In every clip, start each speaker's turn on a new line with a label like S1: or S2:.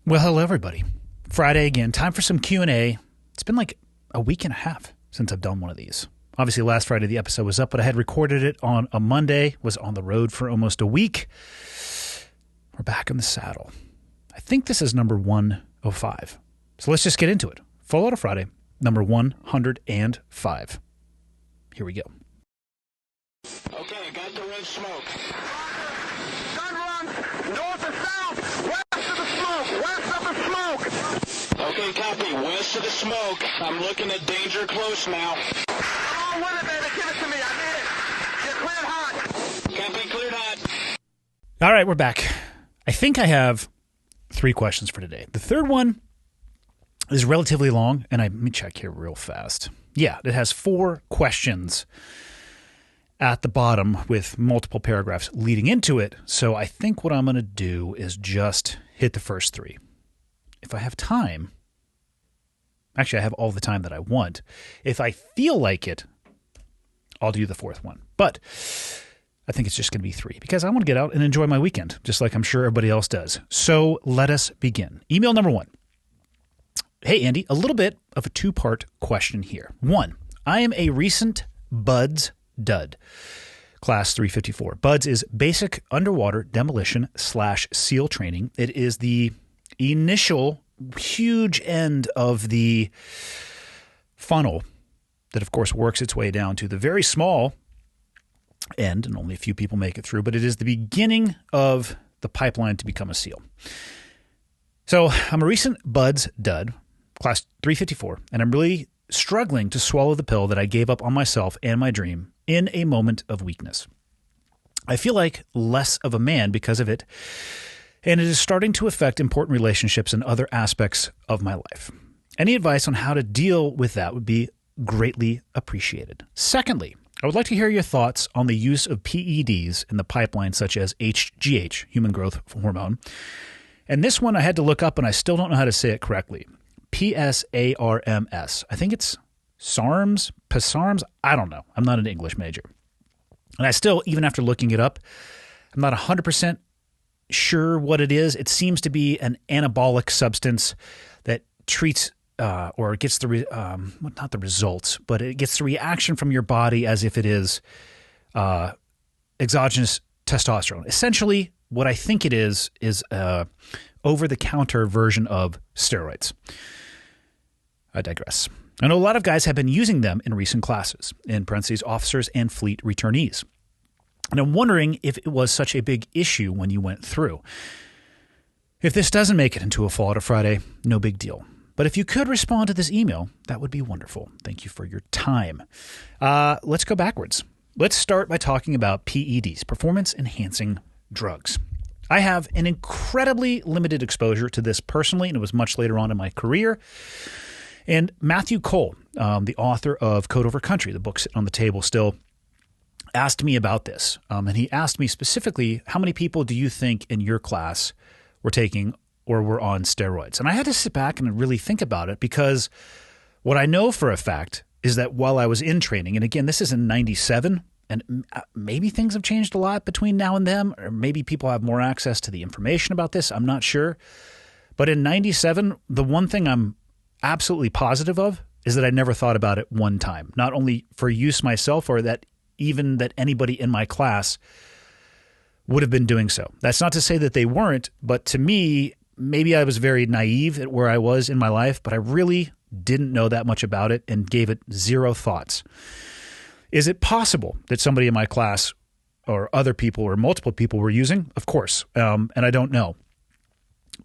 S1: Well, hello, everybody. Friday again. Time for some Q&A. It's been like a week and a half since I've done one of these. Obviously, last Friday the episode was up, but I had recorded it on a Monday, was on the road for almost a week. We're back in the saddle. I think this is number 105. So let's just get into it. Full Auto Friday, number 105. Here we go.
S2: Okay, got the red smoke.
S3: Gun run, north or south, west of the smoke, west of the smoke.
S2: Okay, copy, west of the smoke. I'm looking at danger close now.
S3: Come on with it, baby, give it to me, I need it. You're cleared hot.
S2: Copy, cleared hot.
S1: All right, we're back. I think I have 3 questions for today. The third one is relatively long, and let me check here real fast. Yeah, it has 4 questions at the bottom with multiple paragraphs leading into it. So I think what I'm going to do is just hit the first 3. If I have time, actually I have all the time that I want. If I feel like it, I'll do the 4th one. But I think it's just going to be 3 because I want to get out and enjoy my weekend, just like I'm sure everybody else does. So let us begin. Email number 1. Hey, Andy, a little bit of a 2-part question here. 1, I am a recent BUDS dud, class 354. BUDS is Basic Underwater Demolition / SEAL Training. It is the initial huge end of the funnel that, of course, works its way down to the very small end, and only a few people make it through, but it is the beginning of the pipeline to become a SEAL. So I'm a recent BUDS dud, class 354, and I'm really struggling to swallow the pill that I gave up on myself and my dream in a moment of weakness. I feel like less of a man because of it, and it is starting to affect important relationships and other aspects of my life. Any advice on how to deal with that would be greatly appreciated. Secondly, I would like to hear your thoughts on the use of PEDs in the pipeline, such as HGH, human growth hormone. And this one I had to look up, and I still don't know how to say it correctly. PSARMS. I think it's SARMs, PSARMs. I don't know. I'm not an English major. And I still, even after looking it up, I'm not 100% sure what it is. It seems to be an anabolic substance that treats or gets not the results, but it gets the reaction from your body as if it is exogenous testosterone. Essentially, what I think it is a over-the-counter version of steroids. I digress. I know a lot of guys have been using them in recent classes, in parentheses, officers and fleet returnees. And I'm wondering if it was such a big issue when you went through. If this doesn't make it into a Full Auto Friday, no big deal. But if you could respond to this email, that would be wonderful. Thank you for your time. Let's go backwards. Let's start by talking about PEDs, performance-enhancing drugs. I have an incredibly limited exposure to this personally, and it was much later on in my career. And Matthew Cole, the author of Code Over Country, the book sitting on the table still, asked me about this. And he asked me specifically, how many people do you think in your class were taking or were on steroids? And I had to sit back and really think about it, because what I know for a fact is that while I was in training, and again, this is in 97, and maybe things have changed a lot between now and then, or maybe people have more access to the information about this. I'm not sure. But in 97, the one thing I'm absolutely positive of is that I never thought about it one time, not only for use myself or that even that anybody in my class would have been doing so. That's not to say that they weren't, but to me, maybe I was very naive at where I was in my life, but I really didn't know that much about it and gave it 0 thoughts. Is it possible that somebody in my class or other people or multiple people were using? Of course, and I don't know.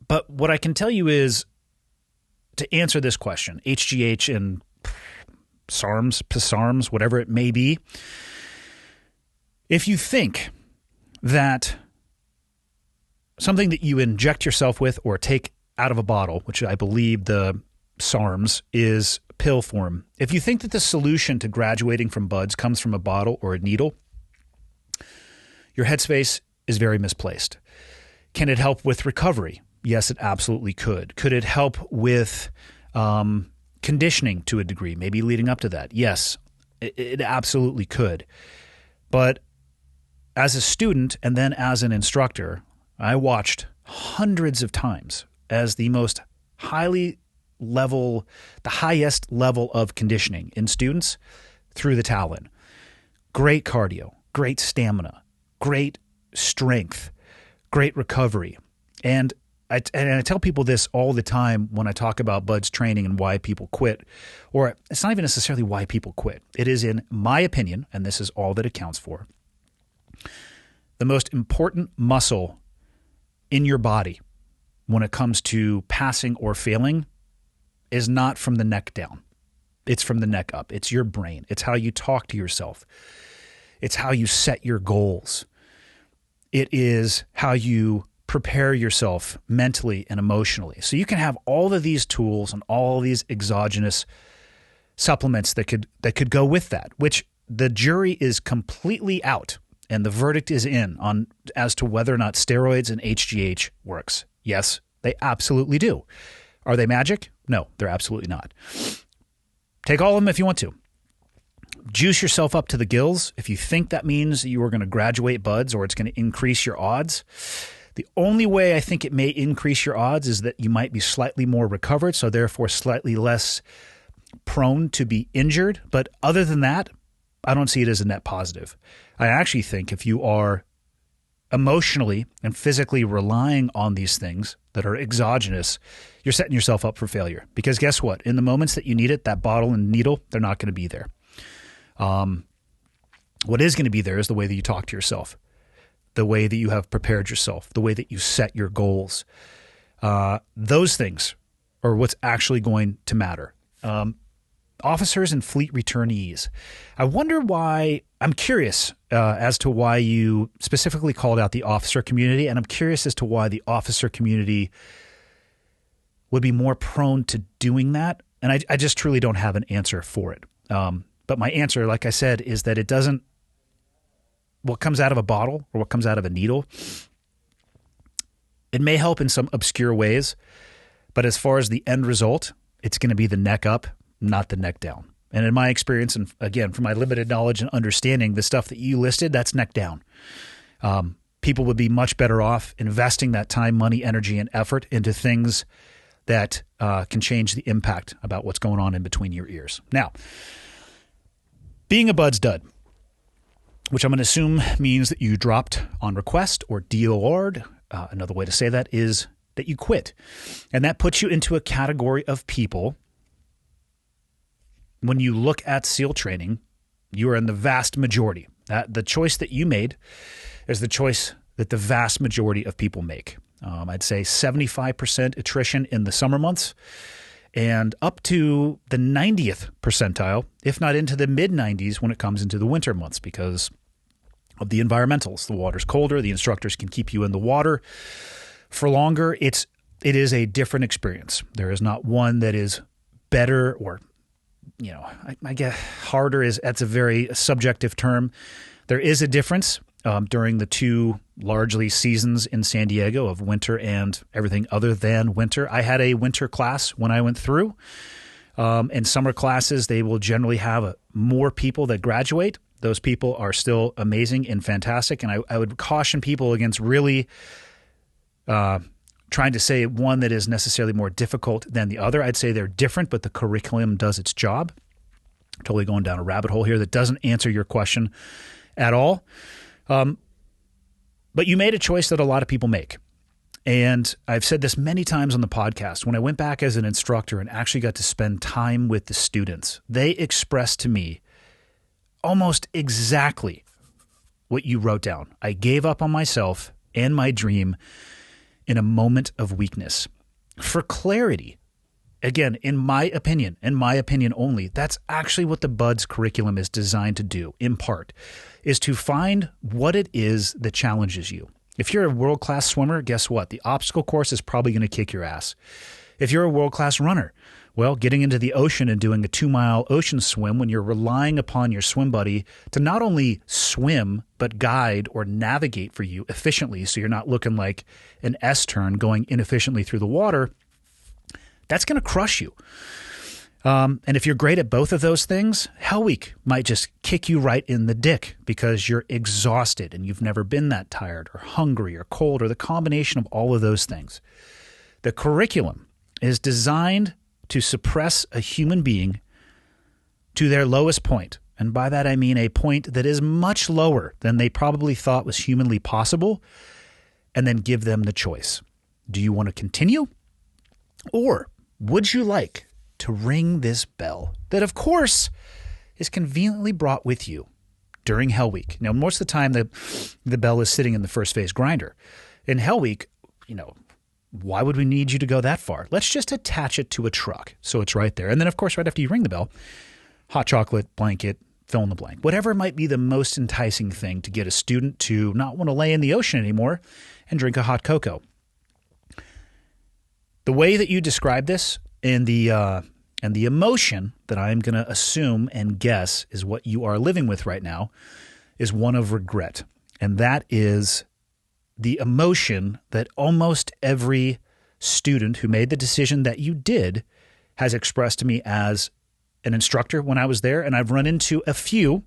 S1: But what I can tell you is, to answer this question, HGH and SARMs, PSARMs, whatever it may be, if you think that something that you inject yourself with or take out of a bottle, which I believe the SARMs is pill form, if you think that the solution to graduating from BUDS comes from a bottle or a needle, your headspace is very misplaced. Can it help with recovery? Yes, it absolutely could. Could it help with conditioning to a degree, maybe leading up to that? Yes, it absolutely could. But as a student and then as an instructor, I watched hundreds of times as the highest level of conditioning in students through the Talon. Great cardio, great stamina, great strength, great recovery. And I tell people this all the time when I talk about BUD/S training and why people quit. Or it's not even necessarily why people quit. It is, in my opinion, and this is all that it counts for, the most important muscle in your body when it comes to passing or failing is not from the neck down. It's from the neck up. It's your brain. It's how you talk to yourself. It's how you set your goals. It is how you prepare yourself mentally and emotionally. So you can have all of these tools and all of these exogenous supplements that could go with that, which the jury is completely out and the verdict is in on as to whether or not steroids and HGH works. Yes, they absolutely do. Are they magic? No, they're absolutely not. Take all of them if you want to. Juice yourself up to the gills if you think that means you are going to graduate BUD/S or it's going to increase your odds. The only way I think it may increase your odds is that you might be slightly more recovered, so therefore slightly less prone to be injured. But other than that, I don't see it as a net positive. I actually think if you are emotionally and physically relying on these things that are exogenous, you're setting yourself up for failure. Because guess what? In the moments that you need it, that bottle and needle, they're not going to be there. What is going to be there is the way that you talk to yourself, the way that you have prepared yourself, the way that you set your goals. Those things are what's actually going to matter. Officers and fleet returnees. I wonder why, I'm curious as to why you specifically called out the officer community, and I'm curious as to why the officer community would be more prone to doing that. And I just truly don't have an answer for it. But my answer, like I said, is that it doesn't, what comes out of a bottle or what comes out of a needle, it may help in some obscure ways, but as far as the end result, it's going to be the neck up, not the neck down. And in my experience, and again, from my limited knowledge and understanding, the stuff that you listed, that's neck down. People would be much better off investing that time, money, energy, and effort into things that can change the impact about what's going on in between your ears. Now, being a BUD/S dud, which I'm going to assume means that you dropped on request or DOR'd. Another way to say that is that you quit. And that puts you into a category of people. When you look at SEAL training, you are in the vast majority. The choice that you made is the choice that the vast majority of people make. I'd say 75% attrition in the summer months and up to the 90th percentile, if not into the mid-90s when it comes into the winter months because of the environmentals. The water's colder. The instructors can keep you in the water for longer. It is a different experience. There is not one that is better or, I guess harder that's a very subjective term. There is a difference during the two largely seasons in San Diego of winter and everything other than winter. I had a winter class when I went through. In summer classes, they will generally have more people that graduate. Those people are still amazing and fantastic. And I would caution people against really trying to say one that is necessarily more difficult than the other. I'd say they're different, but the curriculum does its job. Totally going down a rabbit hole here that doesn't answer your question at all. But you made a choice that a lot of people make. And I've said this many times on the podcast. When I went back as an instructor and actually got to spend time with the students, they expressed to me almost exactly what you wrote down. I gave up on myself and my dream in a moment of weakness. For clarity, again, in my opinion only, that's actually what the BUD/S curriculum is designed to do, in part, is to find what it is that challenges you. If you're a world-class swimmer, guess what? The obstacle course is probably going to kick your ass. If you're a world-class runner, well, getting into the ocean and doing a 2-mile ocean swim when you're relying upon your swim buddy to not only swim, but guide or navigate for you efficiently so you're not looking like an S-turn going inefficiently through the water, that's going to crush you. And if you're great at both of those things, Hell Week might just kick you right in the dick because you're exhausted and you've never been that tired or hungry or cold or the combination of all of those things. The curriculum is designed to suppress a human being to their lowest point. And by that, I mean a point that is much lower than they probably thought was humanly possible, and then give them the choice. Do you want to continue? Or would you like to ring this bell that, of course, is conveniently brought with you during Hell Week? Now, most of the time, the bell is sitting in the first phase grinder. In Hell Week, why would we need you to go that far? Let's just attach it to a truck so it's right there. And then, of course, right after you ring the bell, hot chocolate, blanket, fill in the blank. Whatever might be the most enticing thing to get a student to not want to lay in the ocean anymore and drink a hot cocoa. The way that you describe this and the emotion that I'm going to assume and guess is what you are living with right now is one of regret. And that is the emotion that almost every student who made the decision that you did has expressed to me as an instructor when I was there. And I've run into a few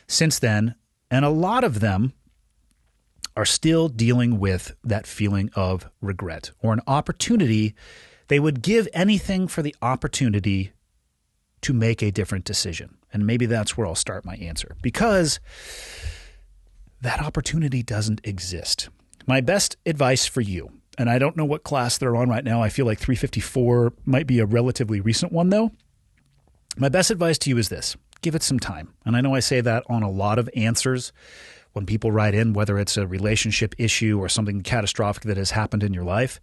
S1: since then. And a lot of them are still dealing with that feeling of regret or an opportunity. They would give anything for the opportunity to make a different decision. And maybe that's where I'll start my answer, because that opportunity doesn't exist. My best advice for you, and I don't know what class they're on right now. I feel like 354 might be a relatively recent one, though. My best advice to you is this: give it some time. And I know I say that on a lot of answers when people write in, whether it's a relationship issue or something catastrophic that has happened in your life.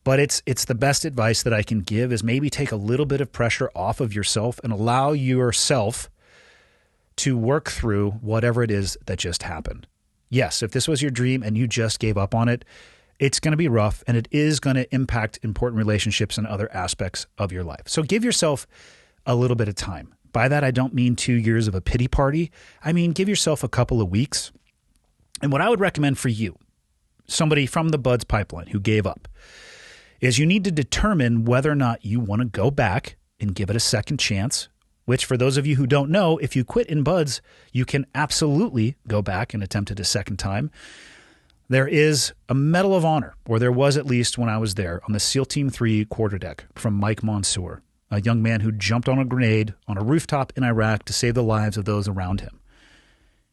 S1: But it's the best advice that I can give is maybe take a little bit of pressure off of yourself and allow yourself to work through whatever it is that just happened. Yes, if this was your dream and you just gave up on it, it's going to be rough and it is going to impact important relationships and other aspects of your life. So give yourself a little bit of time. By that, I don't mean 2 years of a pity party. I mean, give yourself a couple of weeks. And what I would recommend for you, somebody from the Buds pipeline who gave up, is you need to determine whether or not you want to go back and give it a second chance, which for those of you who don't know, if you quit in Buds, you can absolutely go back and attempt it a second time. There is a Medal of Honor, or there was at least when I was there, on the SEAL Team 3 quarterdeck from Mike Monsoor, a young man who jumped on a grenade on a rooftop in Iraq to save the lives of those around him.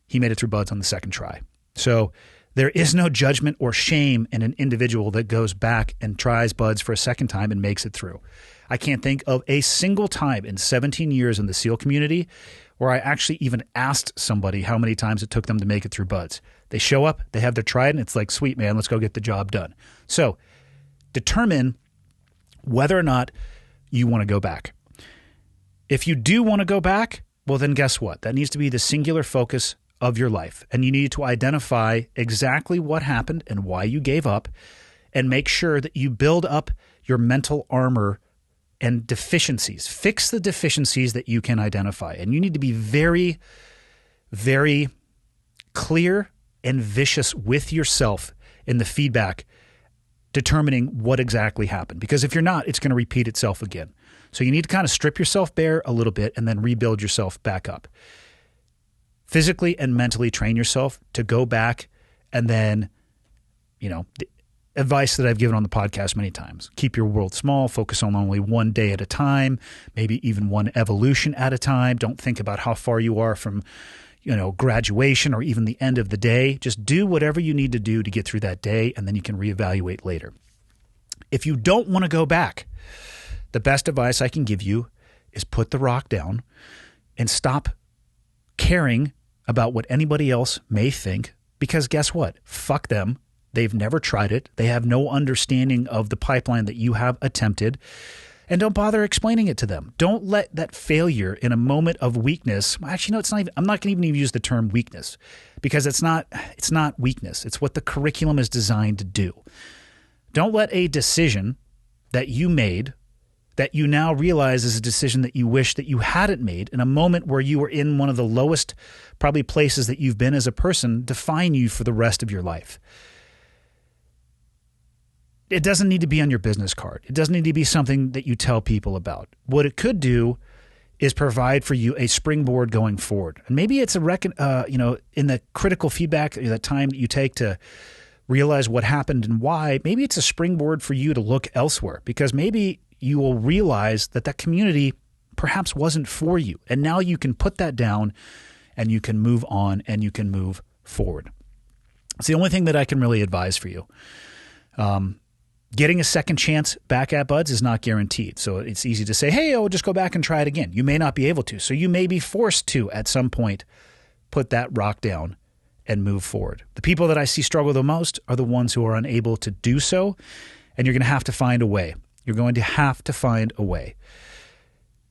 S1: He made it through Buds on the second try. So there is no judgment or shame in an individual that goes back and tries Buds for a second time and makes it through. I can't think of a single time in 17 years in the SEAL community where I actually even asked somebody how many times it took them to make it through Buds. They show up, they have their trident, it's like, sweet man, let's go get the job done. So determine whether or not you want to go back. If you do want to go back, well, then guess what? That needs to be the singular focus of your life. And you need to identify exactly what happened and why you gave up, and make sure that you build up your mental armor and deficiencies. Fix the deficiencies that you can identify. And you need to be very, very clear and vicious with yourself in the feedback, determining what exactly happened. Because if you're not, it's going to repeat itself again. So you need to kind of strip yourself bare a little bit and then rebuild yourself back up. Physically and mentally train yourself to go back, and then, the advice that I've given on the podcast many times: keep your world small, focus on only one day at a time, maybe even one evolution at a time. Don't think about how far you are from, graduation or even the end of the day. Just do whatever you need to do to get through that day, and then you can reevaluate later. If you don't want to go back, the best advice I can give you is put the rock down and stop caring about what anybody else may think, because guess what? Fuck them. They've never tried it. They have no understanding of the pipeline that you have attempted, and don't bother explaining it to them. Don't let that failure in a moment of weakness. Actually, no, it's not even, I'm not going to even use the term weakness, because it's not weakness. It's what the curriculum is designed to do. Don't let a decision that you made, that you now realize is a decision that you wish that you hadn't made in a moment where you were in one of the lowest probably places that you've been as a person, define you for the rest of your life. It doesn't need to be on your business card. It doesn't need to be something that you tell people about. What it could do is provide for you a springboard going forward. And maybe it's in the critical feedback, that time that you take to realize what happened and why, maybe it's a springboard for you to look elsewhere, because maybe you will realize that that community perhaps wasn't for you. And now you can put that down and you can move on and you can move forward. It's the only thing that I can really advise for you. Getting a second chance back at buds is not guaranteed. So it's easy to say, hey, I'll just go back and try it again. You may not be able to. So you may be forced to, at some point, put that rock down and move forward. The people that I see struggle the most are the ones who are unable to do so. And you're going to have to find a way. You're going to have to find a way.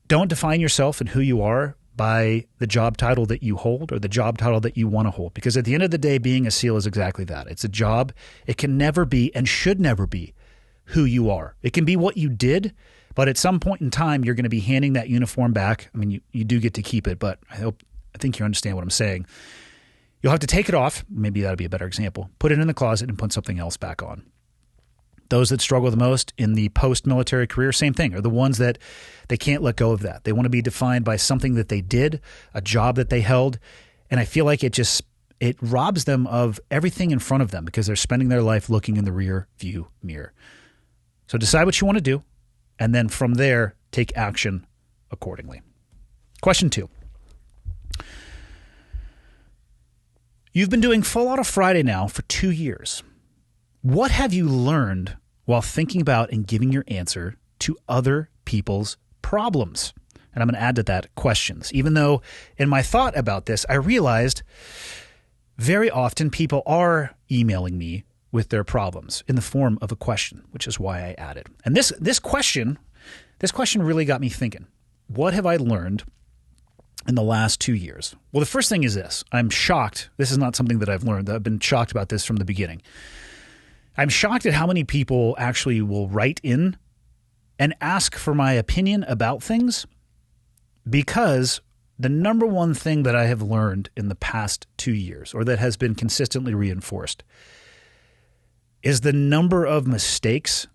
S1: Don't define yourself and who you are by the job title that you hold or the job title that you want to hold. Because at the end of the day, being a SEAL is exactly that. It's a job. It can never be and should never be who you are. It can be what you did, but at some point in time, you're going to be handing that uniform back. I mean, you do get to keep it, but I think you understand what I'm saying. You'll have to take it off. Maybe that'll be a better example. Put it in the closet and put something else back on. Those that struggle the most in the post-military career, same thing, are the ones that they can't let go of that. They want to be defined by something that they did, a job that they held, and I feel like it robs them of everything in front of them because they're spending their life looking in the rear view mirror. So decide what you want to do, and then from there, take action accordingly. Question 2. You've been doing Full Auto Friday now for 2 years. What have you learned while thinking about and giving your answer to other people's problems? And I'm going to add to that questions. Even though in my thought about this, I realized very often people are emailing me with their problems in the form of a question, which is why I added. And this question really got me thinking. What have I learned in the last 2 years? Well, the first thing is this. I'm shocked. This is not something that I've learned. I've been shocked about this from the beginning. I'm shocked at how many people actually will write in and ask for my opinion about things, because the number one thing that I have learned in the past 2 years, or that has been consistently reinforced, is the number of mistakes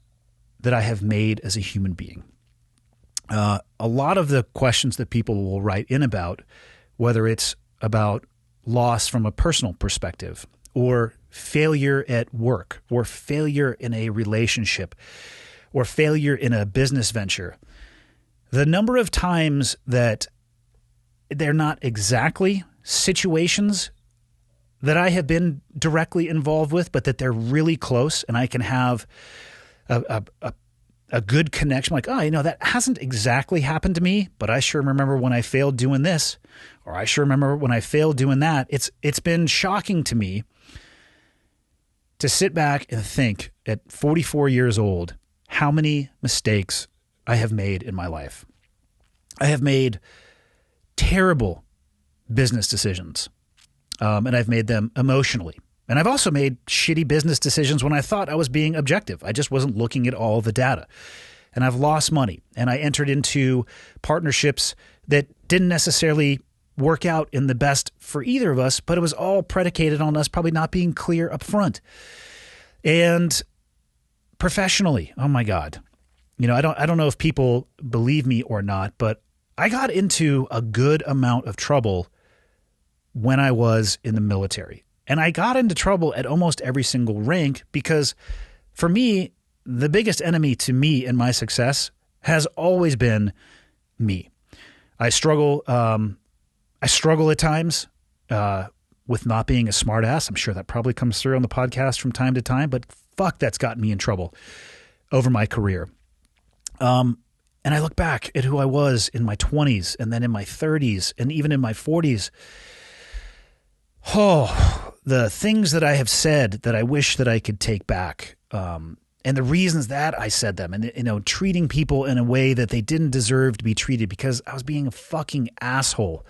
S1: that I have made as a human being. A lot of the questions that people will write in about, whether it's about loss from a personal perspective, or failure at work, or failure in a relationship, or failure in a business venture, the number of times that they're not exactly situations that I have been directly involved with, but that they're really close and I can have a good connection. Like, oh, that hasn't exactly happened to me, but I sure remember when I failed doing this, or I sure remember when I failed doing that. It's been shocking to me to sit back and think at 44 years old how many mistakes I have made in my life. I have made terrible business decisions, and I've made them emotionally. And I've also made shitty business decisions when I thought I was being objective. I just wasn't looking at all the data. And I've lost money, and I entered into partnerships that didn't necessarily work out in the best for either of us, but it was all predicated on us probably not being clear up front. And professionally, oh my God, I don't know if people believe me or not, but I got into a good amount of trouble when I was in the military. And I got into trouble at almost every single rank because for me, the biggest enemy to me and my success has always been me. I struggle at times with not being a smartass. I'm sure that probably comes through on the podcast from time to time, but fuck, that's gotten me in trouble over my career. And I look back at who I was in my 20s and then in my 30s and even in my 40s. Oh, the things that I have said that I wish that I could take back, and the reasons that I said them, and treating people in a way that they didn't deserve to be treated because I was being a fucking asshole.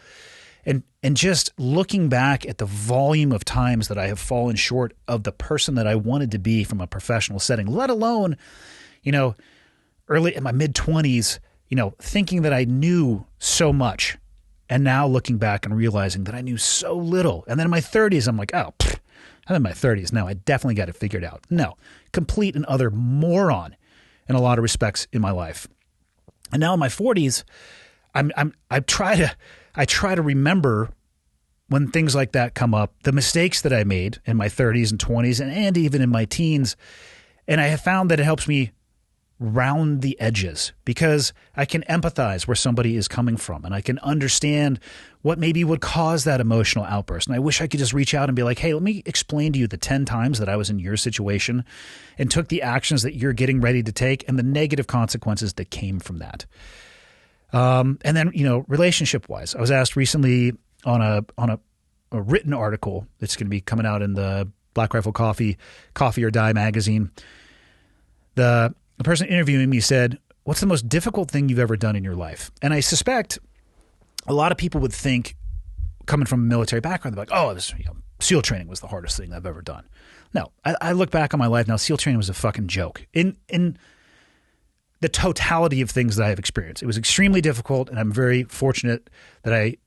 S1: And just looking back at the volume of times that I have fallen short of the person that I wanted to be from a professional setting, let alone, early in my mid-20s, thinking that I knew so much, and now looking back and realizing that I knew so little. And then in my 30s, I'm like, I'm in my 30s now. I definitely got it figured out. No, complete and utter moron in a lot of respects in my life. And now in my 40s, I try to remember when things like that come up, the mistakes that I made in my 30s and 20s and even in my teens. And I have found that it helps me round the edges because I can empathize where somebody is coming from and I can understand what maybe would cause that emotional outburst. And I wish I could just reach out and be like, hey, let me explain to you the 10 times that I was in your situation and took the actions that you're getting ready to take and the negative consequences that came from that. And then, relationship wise, I was asked recently on a written article that's going to be coming out in the Black Rifle Coffee or Die magazine. The person interviewing me said, what's the most difficult thing you've ever done in your life? And I suspect a lot of people would think, coming from a military background, they're like, oh, this SEAL training was the hardest thing I've ever done. No, I look back on my life now, SEAL training was a fucking joke. In the totality of things that I have experienced, it was extremely difficult, and I'm very fortunate that I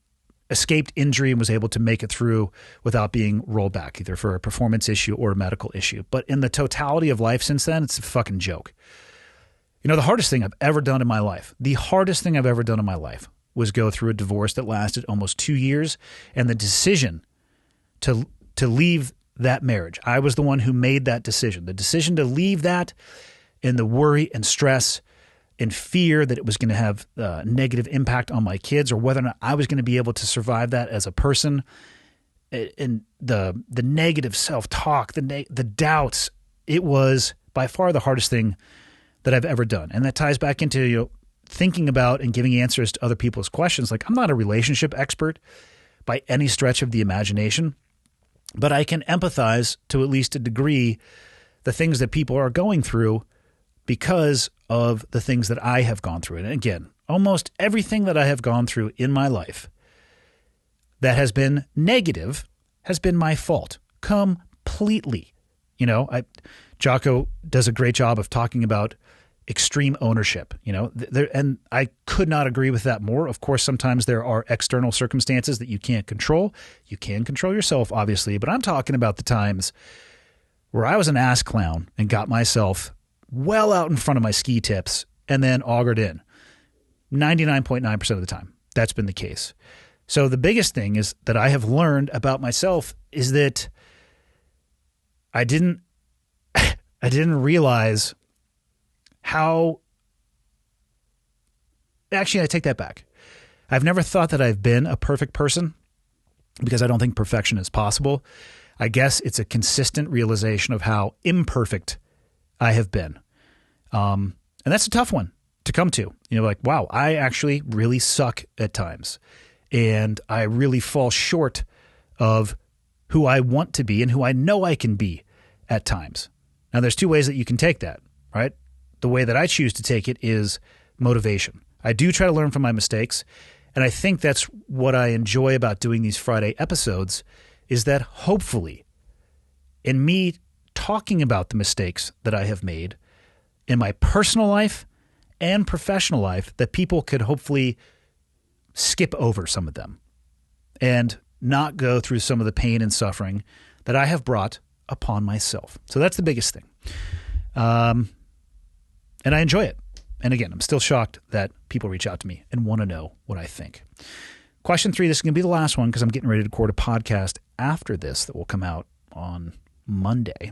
S1: escaped injury and was able to make it through without being rolled back, either for a performance issue or a medical issue. But in the totality of life since then, it's a fucking joke. The hardest thing I've ever done in my life, was go through a divorce that lasted almost 2 years, and the decision to leave that marriage. I was the one who made that decision. The decision to leave that, and the worry and stress and fear that it was going to have a negative impact on my kids or whether or not I was going to be able to survive that as a person, and the negative self-talk, the doubts, it was by far the hardest thing that I've ever done. And that ties back into thinking about and giving answers to other people's questions. Like, I'm not a relationship expert by any stretch of the imagination, but I can empathize to at least a degree the things that people are going through because of the things that I have gone through. And again, almost everything that I have gone through in my life that has been negative has been my fault completely. Jocko does a great job of talking about extreme ownership, and I could not agree with that more. Of course, sometimes there are external circumstances that you can't control. You can control yourself, obviously, but I'm talking about the times where I was an ass clown and got myself well out in front of my ski tips and then augured in. 99.9% of the time, that's been the case. So the biggest thing is that I have learned about myself is that I didn't realize how. Actually, I take that back. I've never thought that I've been a perfect person because I don't think perfection is possible. I guess it's a consistent realization of how imperfect I have been. And that's a tough one to come to. Wow, I actually really suck at times. And I really fall short of who I want to be and who I know I can be at times. Now, there's two ways that you can take that, right? The way that I choose to take it is motivation. I do try to learn from my mistakes. And I think that's what I enjoy about doing these Friday episodes is that hopefully in me talking about the mistakes that I have made in my personal life and professional life, that people could hopefully skip over some of them and not go through some of the pain and suffering that I have brought upon myself. So that's the biggest thing. And I enjoy it. And again, I'm still shocked that people reach out to me and want to know what I think. Question 3, this is going to be the last one because I'm getting ready to record a podcast after this that will come out on Monday.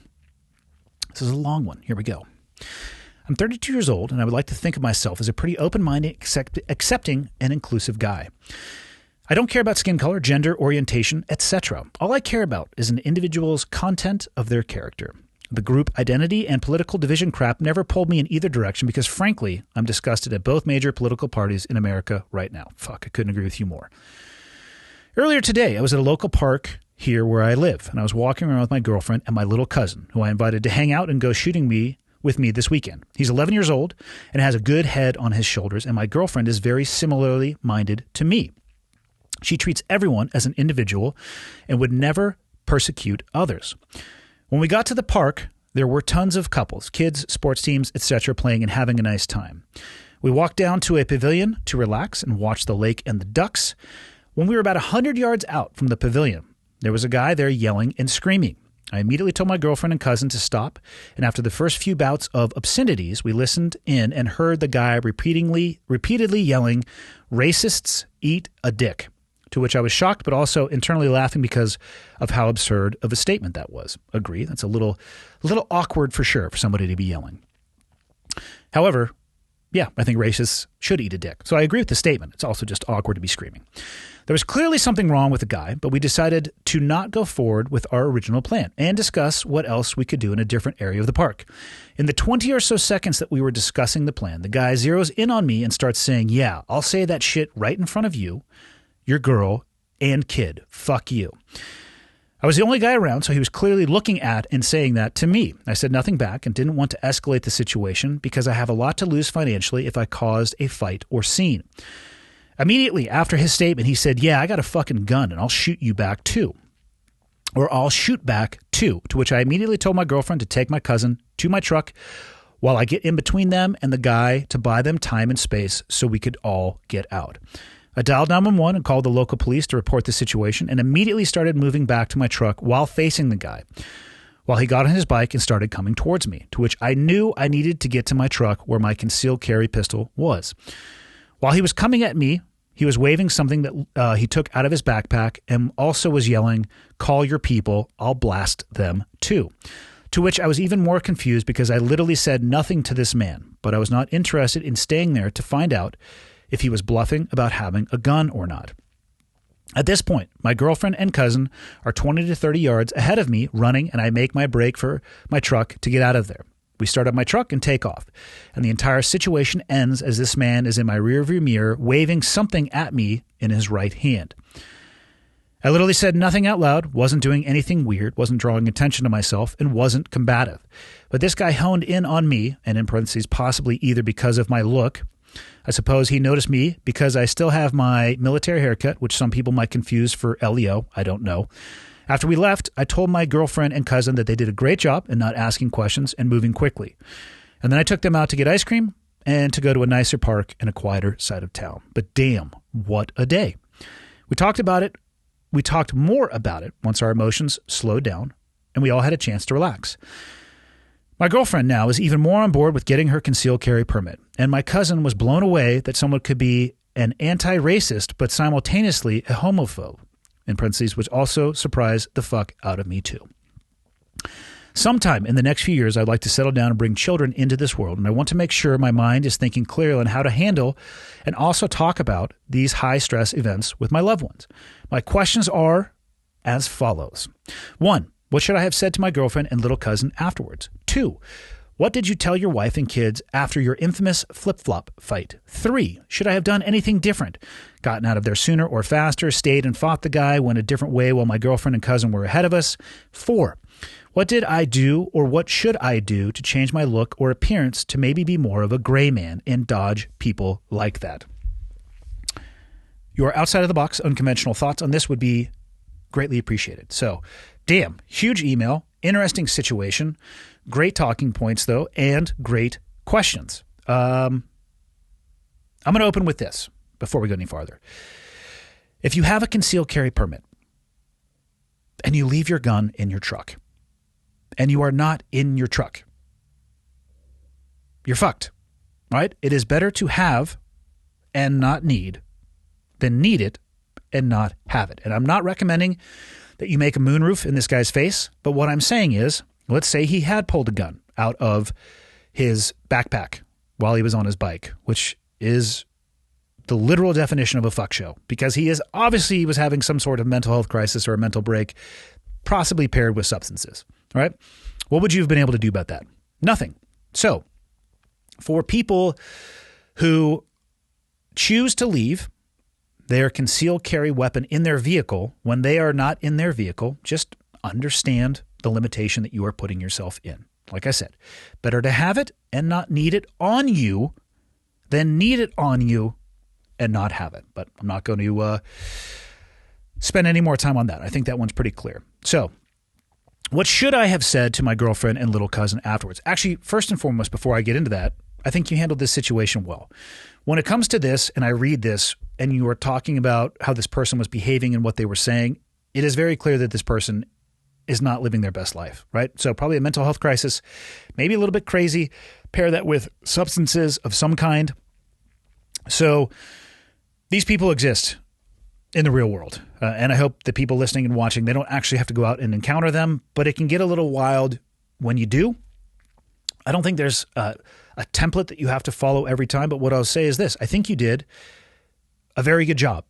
S1: This is a long one. Here we go. I'm 32 years old, and I would like to think of myself as a pretty open-minded, accepting, and inclusive guy. I don't care about skin color, gender, orientation, etc. All I care about is an individual's content of their character. The group identity and political division crap never pulled me in either direction because, frankly, I'm disgusted at both major political parties in America right now. Fuck, I couldn't agree with you more. Earlier today, I was at a local park here where I live, and I was walking around with my girlfriend and my little cousin, who I invited to hang out and go shooting with me this weekend. He's 11 years old and has a good head on his shoulders, and my girlfriend is very similarly minded to me. She treats everyone as an individual and would never persecute others. When we got to the park, there were tons of couples, kids, sports teams, etc. playing and having a nice time. We walked down to a pavilion to relax and watch the lake and the ducks. When we were about 100 yards out from the pavilion, there was a guy there yelling and screaming. I immediately told my girlfriend and cousin to stop, and after the first few bouts of obscenities, we listened in and heard the guy repeatedly yelling, "Racists, eat a dick." To which I was shocked, but also internally laughing because of how absurd of a statement that was. Agree, that's a little awkward for sure for somebody to be yelling. However, yeah, I think racists should eat a dick. So I agree with the statement. It's also just awkward to be screaming. There was clearly something wrong with the guy, but we decided to not go forward with our original plan and discuss what else we could do in a different area of the park. In the 20 or so seconds that we were discussing the plan, the guy zeroes in on me and starts saying, yeah, I'll say that shit right in front of you, your girl, and kid. Fuck you. I was the only guy around, so he was clearly looking at and saying that to me. I said nothing back and didn't want to escalate the situation because I have a lot to lose financially if I caused a fight or scene. Immediately after his statement, he said, yeah, I got a fucking gun and I'll shoot you back too. Or I'll shoot back too, to which I immediately told my girlfriend to take my cousin to my truck while I get in between them and the guy to buy them time and space so we could all get out. I dialed 911 and called the local police to report the situation and immediately started moving back to my truck while facing the guy, while he got on his bike and started coming towards me, to which I knew I needed to get to my truck where my concealed carry pistol was. While he was coming at me, he was waving something that he took out of his backpack and also was yelling, call your people, I'll blast them too. To which I was even more confused because I literally said nothing to this man, but I was not interested in staying there to find out if he was bluffing about having a gun or not. At this point, my girlfriend and cousin are 20 to 30 yards ahead of me running, and I make my break for my truck to get out of there. We start up my truck and take off, and the entire situation ends as this man is in my rearview mirror waving something at me in his right hand. I literally said nothing out loud, wasn't doing anything weird, wasn't drawing attention to myself, and wasn't combative. But this guy honed in on me, and in parentheses, possibly either because of my look. I suppose he noticed me because I still have my military haircut, which some people might confuse for LEO. I don't know. After we left, I told my girlfriend and cousin that they did a great job in not asking questions and moving quickly. And then I took them out to get ice cream and to go to a nicer park in a quieter side of town. But damn, what a day. We talked about it. We talked more about it once our emotions slowed down and we all had a chance to relax. My girlfriend now is even more on board with getting her concealed carry permit, and my cousin was blown away that someone could be an anti-racist but simultaneously a homophobe, in parentheses, which also surprised the fuck out of me too. Sometime in the next few years, I'd like to settle down and bring children into this world, and I want to make sure my mind is thinking clearly on how to handle and also talk about these high-stress events with my loved ones. My questions are as follows. 1. What should I have said to my girlfriend and little cousin afterwards? 2. What did you tell your wife and kids after your infamous flip-flop fight? 3. Should I have done anything different? Gotten out of there sooner or faster, stayed and fought the guy, went a different way while my girlfriend and cousin were ahead of us? 4. What did I do or what should I do to change my look or appearance to maybe be more of a gray man and dodge people like that? Your outside-of-the-box unconventional thoughts on this would be greatly appreciated. So, damn, huge email, interesting situation, great talking points, though, and great questions. I'm going to open with this before we go any farther. If you have a concealed carry permit and you leave your gun in your truck and you are not in your truck, you're fucked, right? It is better to have and not need than need it and not have it. And I'm not recommending that you make a moonroof in this guy's face, but what I'm saying is, let's say he had pulled a gun out of his backpack while he was on his bike, which is the literal definition of a fuck show, because he was having some sort of mental health crisis or a mental break, possibly paired with substances, all right? What would you have been able to do about that? Nothing. So for people who choose to leave their concealed carry weapon in their vehicle when they are not in their vehicle, just understand the limitation that you are putting yourself in. Like I said, better to have it and not need it on you than need it on you and not have it. But I'm not going to spend any more time on that. I think that one's pretty clear. So what should I have said to my girlfriend and little cousin afterwards? Actually, first and foremost, before I get into that, I think you handled this situation well. When it comes to this, and I read this, and you are talking about how this person was behaving and what they were saying, it is very clear that this person is not living their best life, right? So probably a mental health crisis, maybe a little bit crazy, pair that with substances of some kind. So these people exist. in the real world. And I hope the people listening and watching, they don't actually have to go out and encounter them, but it can get a little wild when you do. I don't think there's a template that you have to follow every time, but what I'll say is this. I think you did a very good job.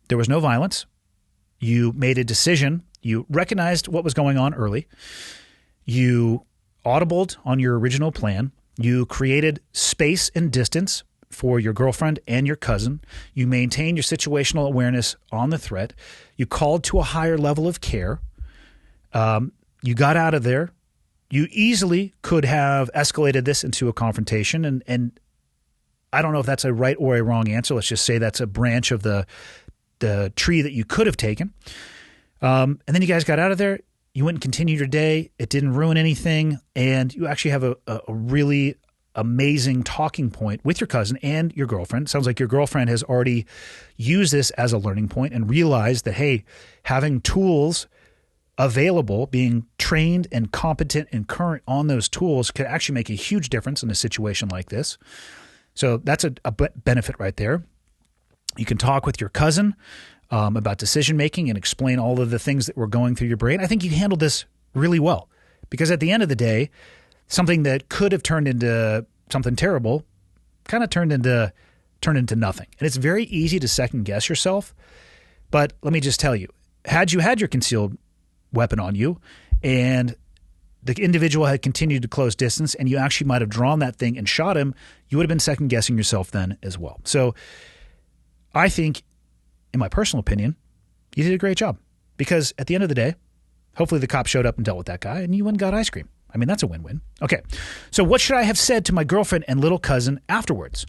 S1: There was no violence. You made a decision. You recognized what was going on early. You audibled on your original plan. You created space and distance for your girlfriend and your cousin. You maintained your situational awareness on the threat. You called to a higher level of care. You got out of there. You easily could have escalated this into a confrontation. And I don't know if that's a right or a wrong answer. Let's just say that's a branch of the tree that you could have taken. And then you guys got out of there. You went and continued your day. It didn't ruin anything. And you actually have a really amazing talking point with your cousin and your girlfriend. Sounds like your girlfriend has already used this as a learning point and realized that, hey, having tools available, being trained and competent and current on those tools could actually make a huge difference in a situation like this. So that's a benefit right there. You can talk with your cousin about decision-making and explain all of the things that were going through your brain. I think you handled this really well because at the end of the day, something that could have turned into something terrible kind of turned into nothing. And it's very easy to second guess yourself. But let me just tell you, had you had your concealed weapon on you and the individual had continued to close distance and you actually might have drawn that thing and shot him, you would have been second guessing yourself then as well. So I think, in my personal opinion, you did a great job because at the end of the day, hopefully the cop showed up and dealt with that guy and you went and got ice cream. I mean, that's a win-win. Okay, so what should I have said to my girlfriend and little cousin afterwards?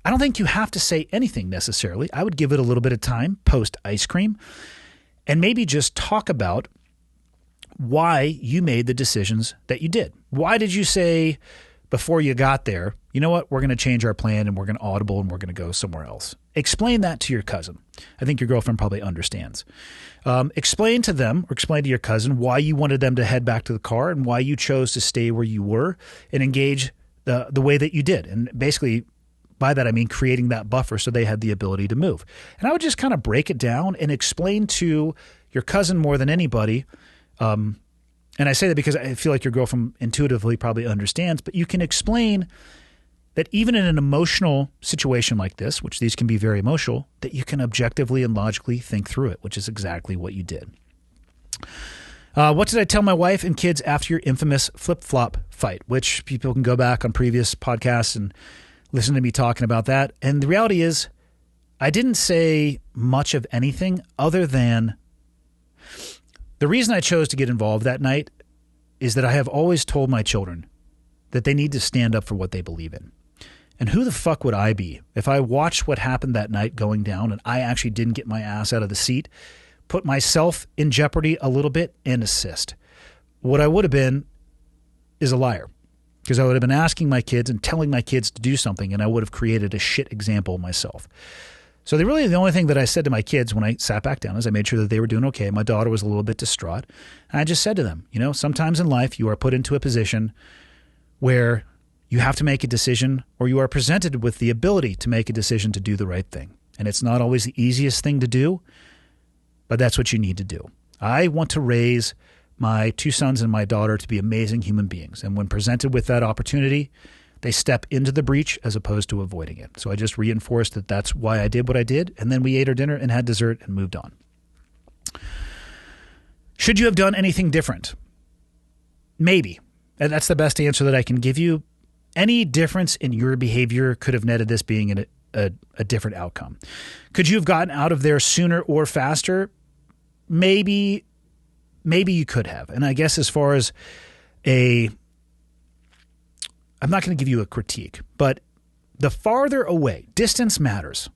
S1: I don't think you have to say anything necessarily. I would give it a little bit of time post ice cream and maybe just talk about why you made the decisions that you did. Why did you say before you got there, you know what, we're going to change our plan and we're going to audible and we're going to go somewhere else? Explain that to your cousin. I think your girlfriend probably understands. Explain to them or explain to your cousin why you wanted them to head back to the car and why you chose to stay where you were and engage the way that you did. And basically, by that I mean creating that buffer so they had the ability to move. And I would just kind of break it down and explain to your cousin more than anybody. And I say that because I feel like your girlfriend intuitively probably understands, but you can explain that even in an emotional situation like this, which these can be very emotional, that you can objectively and logically think through it, which is exactly what you did. What did I tell my wife and kids after your infamous flip-flop fight? Which people can go back on previous podcasts and listen to me talking about that. And the reality is I didn't say much of anything other than the reason I chose to get involved that night is that I have always told my children that they need to stand up for what they believe in. And who the fuck would I be if I watched what happened that night going down and I actually didn't get my ass out of the seat, put myself in jeopardy a little bit, and assist? What I would have been is a liar because I would have been asking my kids and telling my kids to do something, and I would have created a shit example myself. So the only thing that I said to my kids when I sat back down is I made sure that they were doing okay. My daughter was a little bit distraught. And I just said to them, sometimes in life you are put into a position where you have to make a decision or you are presented with the ability to make a decision to do the right thing. And it's not always the easiest thing to do, but that's what you need to do. I want to raise my two sons and my daughter to be amazing human beings. And when presented with that opportunity, they step into the breach as opposed to avoiding it. So I just reinforced that that's why I did what I did. And then we ate our dinner and had dessert and moved on. Should you have done anything different? Maybe. And that's the best answer that I can give you. Any difference in your behavior could have netted this being a different outcome. Could you have gotten out of there sooner or faster? Maybe you could have. And I guess as far as I'm not going to give you a critique, but the farther away, distance matters.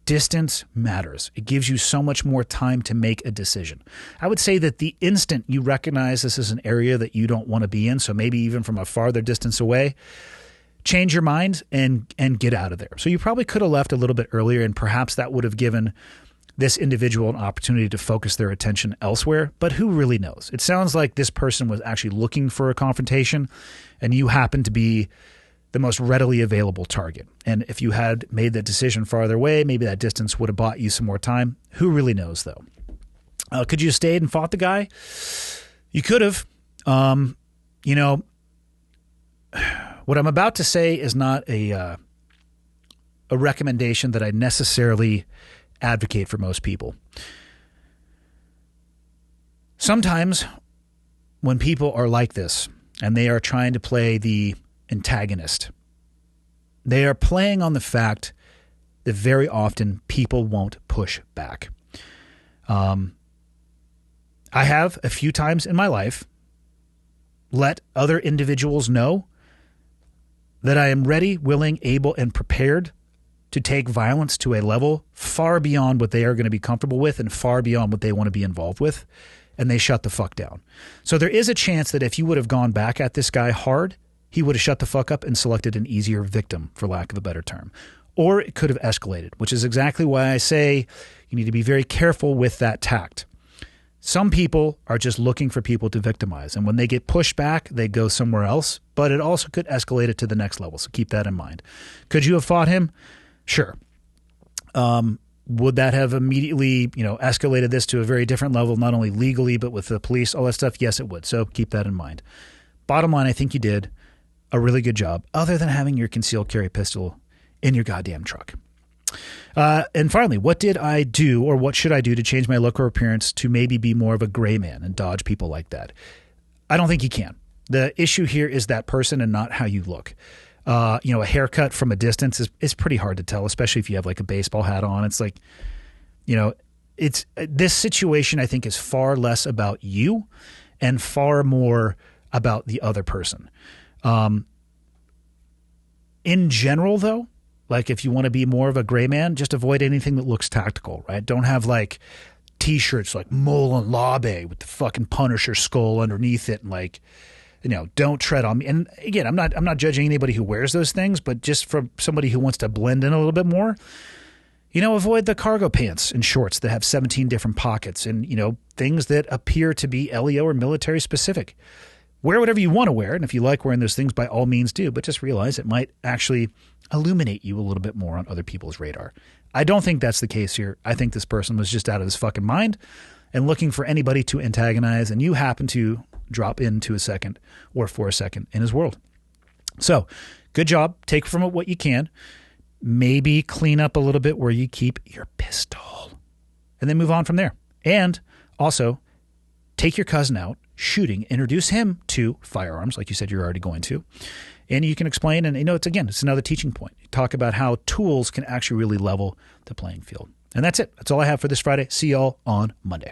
S1: Distance matters. It gives you so much more time to make a decision. I would say that the instant you recognize this is an area that you don't want to be in, so maybe even from a farther distance away, change your mind and get out of there. So you probably could have left a little bit earlier, and perhaps that would have given this individual an opportunity to focus their attention elsewhere, but who really knows? It sounds like this person was actually looking for a confrontation, and you happen to be the most readily available target. And if you had made that decision farther away, maybe that distance would have bought you some more time. Who really knows, though? Could you have stayed and fought the guy? You could have. You know, what I'm about to say is not a recommendation that I necessarily advocate for most people. Sometimes when people are like this and they are trying to play the antagonist, they are playing on the fact that very often people won't push back. I have a few times in my life let other individuals know that I am ready, willing, able, and prepared to take violence to a level far beyond what they are going to be comfortable with and far beyond what they want to be involved with, and they shut the fuck down. So there is a chance that if you would have gone back at this guy hard, he would have shut the fuck up and selected an easier victim, for lack of a better term. Or it could have escalated, which is exactly why I say you need to be very careful with that tact. Some people are just looking for people to victimize, and when they get pushed back, they go somewhere else, but it also could escalate it to the next level, so keep that in mind. Could you have fought him? Sure. Would that have immediately, escalated this to a very different level, not only legally, but with the police, all that stuff? Yes, it would, so keep that in mind. Bottom line, I think you did a really good job, other than having your concealed carry pistol in your goddamn truck. And finally, what did I do, or what should I do to change my look or appearance to maybe be more of a gray man and dodge people like that? I don't think you can. The issue here is that person and not how you look. A haircut from a distance is pretty hard to tell, especially if you have like a baseball hat on. It's like, it's this situation I think is far less about you and far more about the other person. In general, though, like if you want to be more of a gray man, just avoid anything that looks tactical, right? Don't have like T-shirts like Molan Labe with the fucking Punisher skull underneath it, and like, don't tread on me. And again, I'm not judging anybody who wears those things, but just for somebody who wants to blend in a little bit more, avoid the cargo pants and shorts that have 17 different pockets and, things that appear to be LEO or military specific. Wear whatever you want to wear, and if you like wearing those things, by all means do, but just realize it might actually illuminate you a little bit more on other people's radar. I don't think that's the case here. I think this person was just out of his fucking mind and looking for anybody to antagonize, and you happen to drop into a second or for a second in his world. So, good job. Take from it what you can. Maybe clean up a little bit where you keep your pistol, and then move on from there. And also, take your cousin out shooting, introduce him to firearms, like you said you're already going to, and you can explain, and it's another teaching point. Talk about how tools can actually really level the playing field. And that's it. That's all I have for this Friday. See y'all on Monday.